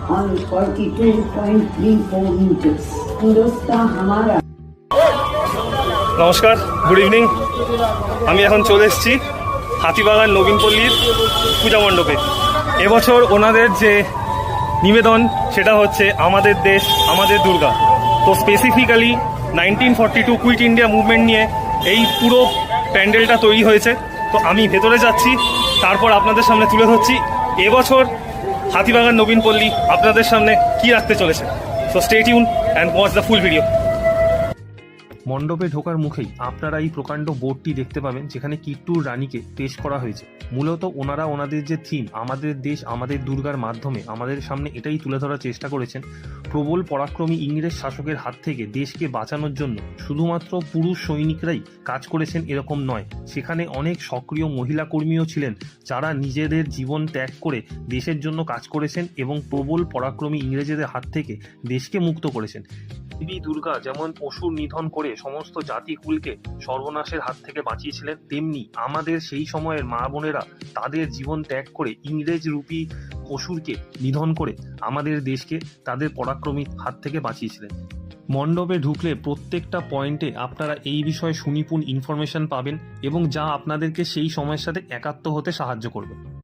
on 42.34 meters. Hindustan हमारा। নমস্কার, good evening. আমি এখন চলে এসেছি হাতিবাগান নবীনপল্লীর পূজা মণ্ডপে। এবছর ওনাদের যে নিবেদন সেটা হচ্ছে আমাদের দেশ আমাদের দুর্গা। তো স্পেসিফিক্যালি 1942 কুইট ইন্ডিয়া মুভমেন্ট নিয়ে এই পুরো প্যান্ডেলটা তৈরি হয়েছে। তো আমি ভেতরে যাচ্ছি, তারপর আপনাদের সামনে তুলে ধরছি এবছর হাতিবাগান নবীনপল্লী আপনাদের সামনে কি রাখতে চলেছে। So stay tune and watch the full video. মণ্ডপে ঢোকার মুখেই আপনারা এই প্রকাণ্ড বোর্ডটি দেখতে পাবেন, যেখানে কিট্টুর রানীকে পেশ করা হয়েছে। মূলত ওনারা ওনাদের যে থিম আমাদের দেশ আমাদের দুর্গার মাধ্যমে আমাদের সামনে এটাই তুলে ধরার চেষ্টা করেছেন, প্রবল পরাক্রমী ইংরেজ শাসকের হাত থেকে দেশকে বাঁচানোর জন্য শুধুমাত্র পুরুষ সৈনিকরাই কাজ করেছেন এরকম নয়, সেখানে অনেক সক্রিয় মহিলা কর্মীও ছিলেন যারা নিজেদের জীবন ত্যাগ করে দেশের জন্য কাজ করেছেন এবং প্রবল পরাক্রমী ইংরেজদের হাত থেকে দেশকে মুক্ত করেছেন। দেবী দুর্গা যেমন অসুর নিধন করে সমস্ত জাতিকুলকে সর্বনাশের হাত থেকে বাঁচিয়েছিলেন, তেমনি আমাদের সেই সময়ের মা বোনেরা তাদের জীবন ত্যাগ করে ইংরেজ রূপী অসুরকে নিধন করে আমাদের দেশকে তাদের পরাক্রমী হাত থেকে বাঁচিয়েছিলেন। মণ্ডপে ঢুকলে প্রত্যেকটা পয়েন্টে আপনারা এই বিষয়ে সুনিপুণ ইনফরমেশন পাবেন এবং যা আপনাদেরকে সেই সময়ের সাথে একাত্ম হতে সাহায্য করবে।